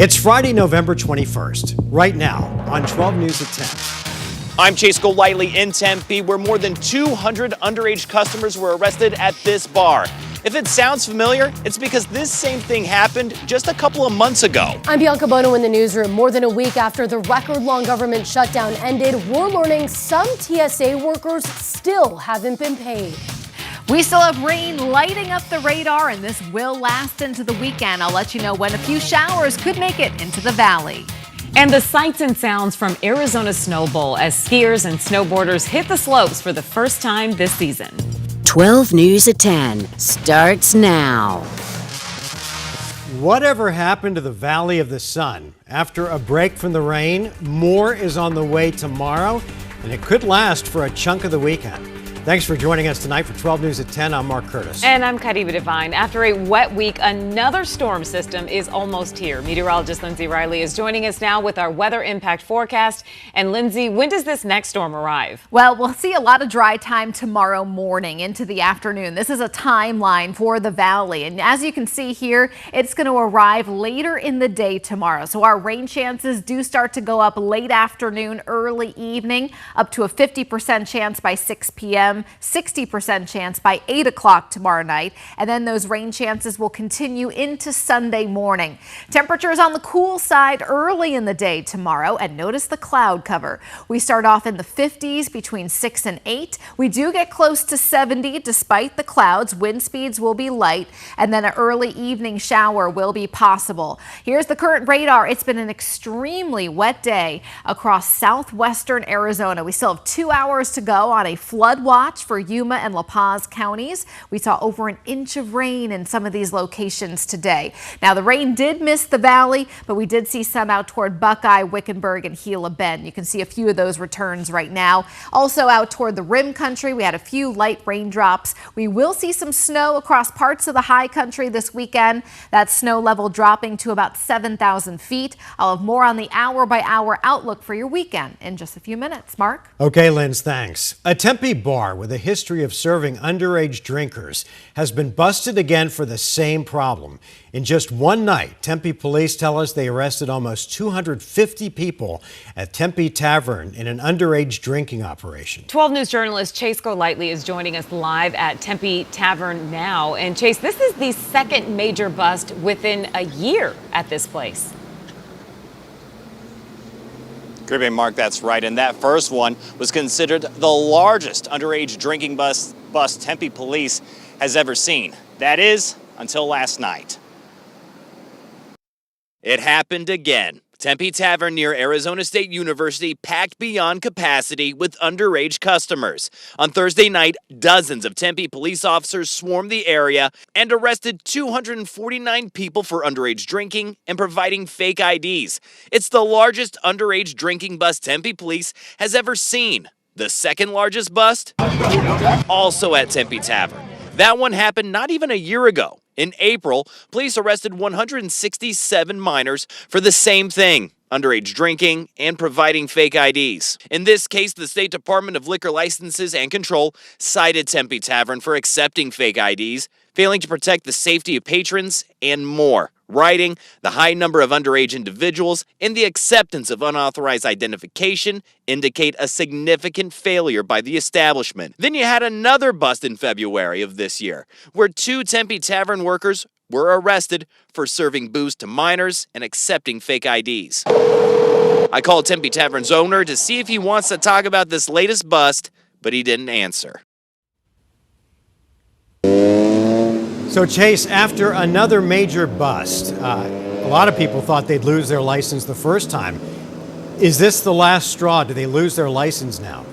It's Friday, November 21st, right now on 12 News at 10. I'm Chase Golightly in Tempe, where more than 200 underage customers were arrested at this bar. If it sounds familiar, it's because this same thing happened just a couple of months ago. I'm Bianca Bono in the newsroom. More than a week after the record-long government shutdown ended, we're learning some TSA workers still haven't been paid. We still have rain lighting up the radar, and this will last into the weekend. I'll let you know when a few showers could make it into the valley. And the sights and sounds from Arizona's Snow Bowl as skiers and snowboarders hit the slopes for the first time this season. 12 News at 10 starts now. Whatever happened to the Valley of the Sun? After a break from the rain, more is on the way tomorrow, and it could last for a chunk of the weekend. Thanks for joining us tonight for 12 News at 10. I'm Mark Curtis. And I'm Kadiba Devine. After a wet week, another storm system is almost here. Meteorologist Lindsay Riley is joining us now with our weather impact forecast. And Lindsay, when does this next storm arrive? Well, we'll see a lot of dry time tomorrow morning into the afternoon. This is a timeline for the valley. And as you can see here, it's going to arrive later in the day tomorrow. So our rain chances do start to go up late afternoon, early evening, up to a 50% chance by 6 p.m. 60% chance by 8 o'clock tomorrow night. And then those rain chances will continue into Sunday morning. Temperatures on the cool side early in the day tomorrow. And notice the cloud cover. We start off in the 50s between 6 and 8. We do get close to 70 despite the clouds. Wind speeds will be light. And then an early evening shower will be possible. Here's the current radar. It's been an extremely wet day across southwestern Arizona. We still have 2 hours to go on a flood watch for Yuma and La Paz counties. We saw over an inch of rain in some of these locations today. Now, the rain did miss the valley, but we did see some out toward Buckeye, Wickenburg, and Gila Bend. You can see a few of those returns right now. Also out toward the Rim Country, we had a few light raindrops. We will see some snow across parts of the high country this weekend. That snow level dropping to about 7,000 feet. I'll have more on the hour-by-hour outlook for your weekend in just a few minutes. Mark? Okay, Linz, thanks. A Tempe bar with a history of serving underage drinkers has been busted again for the same problem. In just one night, Tempe police tell us they arrested almost 250 people at Tempe Tavern in an underage drinking operation. 12 News journalist Chase Golightly is joining us live at Tempe Tavern now. And Chase, this is the second major bust within a year at this place. Great, Mark, that's right. And that first one was considered the largest underage drinking bust Tempe police has ever seen. That is, until last night. It happened again. Tempe Tavern near Arizona State University packed beyond capacity with underage customers. On Thursday night, dozens of Tempe police officers swarmed the area and arrested 249 people for underage drinking and providing fake IDs. It's the largest underage drinking bust Tempe police has ever seen. The second largest bust, also at Tempe Tavern. That one happened not even a year ago. In April, police arrested 167 minors for the same thing, underage drinking and providing fake IDs. In this case, the State Department of Liquor Licenses and Control cited Tempe Tavern for accepting fake IDs, failing to protect the safety of patrons, and more. Writing, the high number of underage individuals and the acceptance of unauthorized identification indicate a significant failure by the establishment. Then you had another bust in February of this year, where 2 Tempe Tavern workers were arrested for serving booze to minors and accepting fake IDs. I called Tempe Tavern's owner to see if he wants to talk about this latest bust, but he didn't answer. So, Chase, after another major bust, a lot of people thought they'd lose their license the first time. Is this the last straw? Do they lose their license now?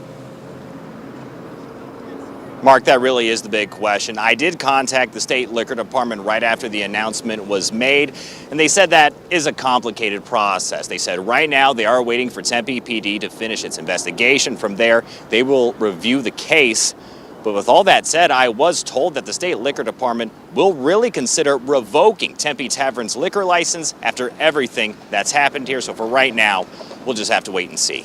Mark, that really is the big question. I did contact the state liquor department right after the announcement was made, and they said that is a complicated process. They said right now they are waiting for Tempe PD to finish its investigation. From there, they will review the case. But with all that said, I was told that the state liquor department will really consider revoking Tempe Tavern's liquor license after everything that's happened here. So for right now, we'll just have to wait and see.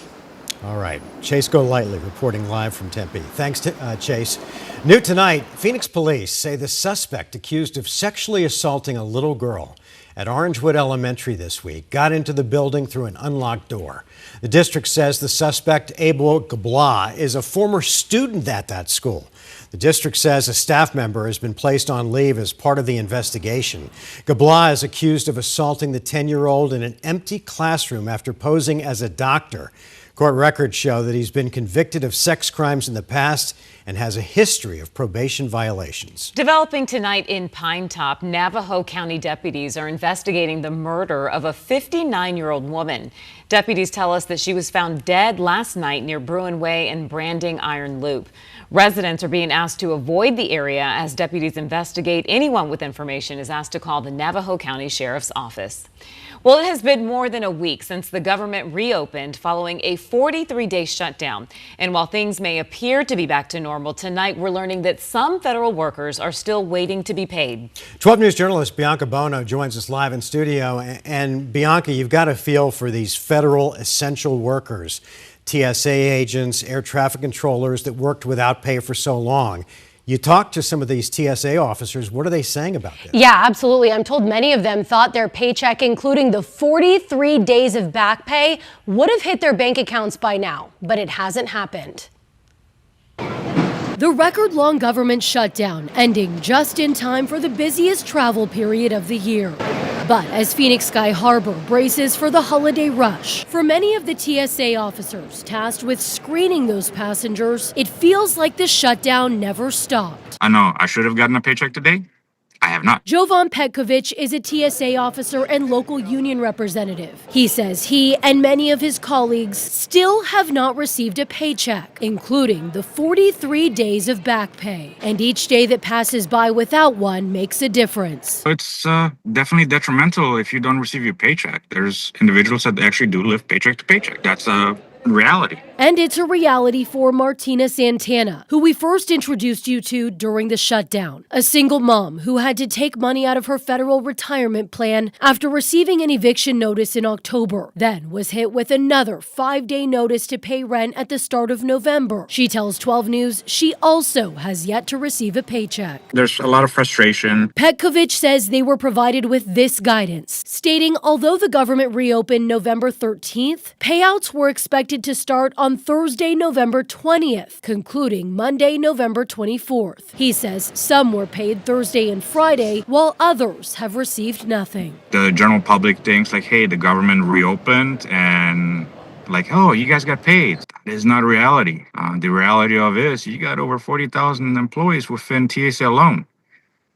All right. Chase Golightly reporting live from Tempe. Thanks, Chase. New tonight, Phoenix police say the suspect accused of sexually assaulting a little girl at Orangewood Elementary this week got into the building through an unlocked door. The district says the suspect, Abel Gabla, is a former student at that school. The district says a staff member has been placed on leave as part of the investigation. Gabla is accused of assaulting the 10-year-old in an empty classroom after posing as a doctor. Court records show that he's been convicted of sex crimes in the past and has a history of probation violations. Developing tonight in Pine Top, Navajo County deputies are investigating the murder of a 59-year-old woman. Deputies tell us that she was found dead last night near Bruin Way and Branding Iron Loop. Residents are being asked to avoid the area as deputies investigate. Anyone with information is asked to call the Navajo County Sheriff's Office. Well, it has been more than a week since the government reopened following a 43-day shutdown. And while things may appear to be back to normal, tonight we're learning that some federal workers are still waiting to be paid. 12 News journalist Bianca Bono joins us live in studio. And Bianca, you've got a feel for these federal essential workers, TSA agents, air traffic controllers that worked without pay for so long. You talked to some of these TSA officers. What are they saying about this? Yeah, absolutely. I'm told many of them thought their paycheck, including the 43 days of back pay, would have hit their bank accounts by now, but it hasn't happened. The record-long government shutdown ending just in time for the busiest travel period of the year. But as Phoenix Sky Harbor braces for the holiday rush, for many of the TSA officers tasked with screening those passengers, it feels like the shutdown never stopped. I know I should have gotten a paycheck today. I have not. Jovan Petkovic is a TSA officer and local union representative. He says he and many of his colleagues still have not received a paycheck, including the 43 days of back pay. And each day that passes by without one makes a difference. It's definitely detrimental if you don't receive your paycheck. There's individuals that actually do live paycheck to paycheck. That's a reality. And it's a reality for Martina Santana, who we first introduced you to during the shutdown. A single mom who had to take money out of her federal retirement plan after receiving an eviction notice in October, then was hit with another 5-day notice to pay rent at the start of November. She tells 12 News she also has yet to receive a paycheck. There's a lot of frustration. Petkovic says they were provided with this guidance, stating although the government reopened November 13th, payouts were expected to start on Thursday, November 20th, concluding Monday, November 24th. He says some were paid Thursday and Friday, while others have received nothing. The general public thinks like, hey, the government reopened and like, oh, you guys got paid. That is not reality. The reality of it is you got over 40,000 employees within TSA alone.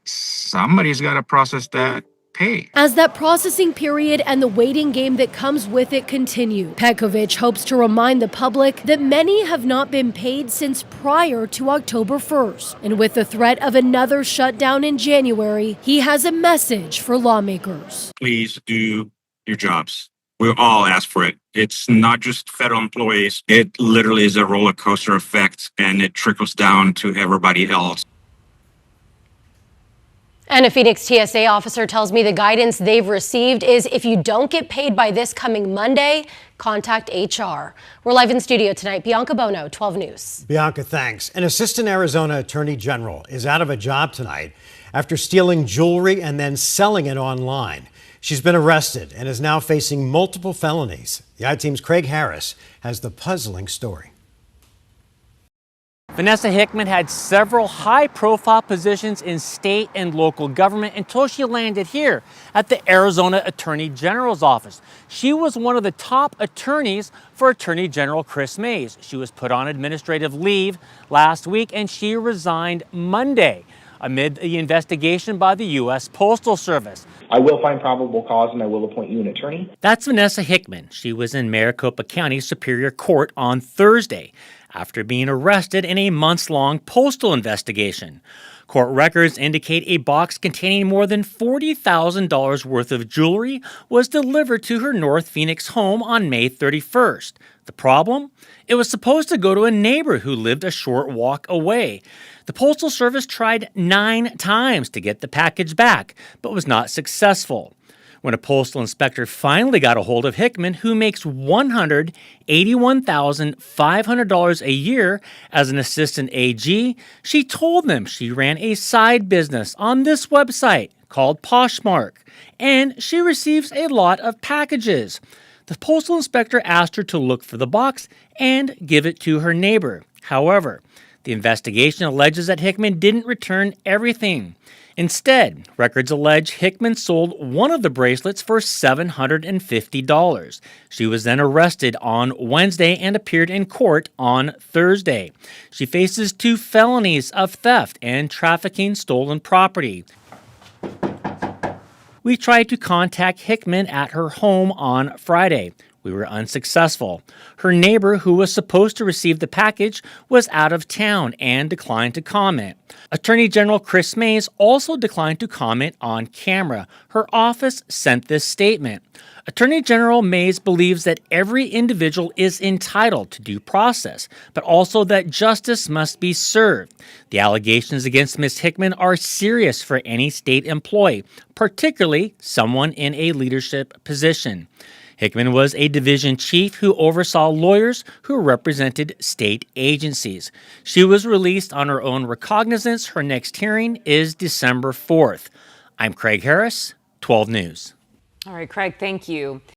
Somebody's got to process that pay. As that processing period and the waiting game that comes with it continue, Petkovic hopes to remind the public that many have not been paid since prior to October 1st. And with the threat of another shutdown in January, he has a message for lawmakers. Please do your jobs. We all ask for it. It's not just federal employees. It literally is a roller coaster effect, and it trickles down to everybody else. And a Phoenix TSA officer tells me the guidance they've received is if you don't get paid by this coming Monday, contact HR. We're live in studio tonight. Bianca Bono, 12 News. Bianca, thanks. An assistant Arizona attorney general is out of a job tonight after stealing jewelry and then selling it online. She's been arrested and is now facing multiple felonies. The I-Team's Craig Harris has the puzzling story. Vanessa Hickman had several high-profile positions in state and local government until she landed here at the Arizona Attorney General's office. She was one of the top attorneys for Attorney General Chris Mays. She was put on administrative leave last week and she resigned Monday amid the investigation by the U.S. Postal Service. I will find probable cause and I will appoint you an attorney. That's Vanessa Hickman. She was in Maricopa County Superior Court on Thursday after being arrested in a months-long postal investigation. Court records indicate a box containing more than $40,000 worth of jewelry was delivered to her North Phoenix home on May 31st. The problem? It was supposed to go to a neighbor who lived a short walk away. The Postal Service tried 9 times to get the package back, but was not successful. When a postal inspector finally got a hold of Hickman, who makes $181,500 a year as an assistant AG, she told them she ran a side business on this website called Poshmark, and she receives a lot of packages. The postal inspector asked her to look for the box and give it to her neighbor. However, the investigation alleges that Hickman didn't return everything. Instead, records allege Hickman sold one of the bracelets for $750. She was then arrested on Wednesday and appeared in court on Thursday. She faces 2 felonies of theft and trafficking stolen property. We tried to contact Hickman at her home on Friday. We were unsuccessful. Her neighbor, who was supposed to receive the package, was out of town and declined to comment. Attorney General Chris Mays also declined to comment on camera. Her office sent this statement. Attorney General Mays believes that every individual is entitled to due process, but also that justice must be served. The allegations against Ms. Hickman are serious for any state employee, particularly someone in a leadership position. Hickman was a division chief who oversaw lawyers who represented state agencies. She was released on her own recognizance. Her next hearing is December 4th. I'm Craig Harris, 12 News. All right, Craig, thank you.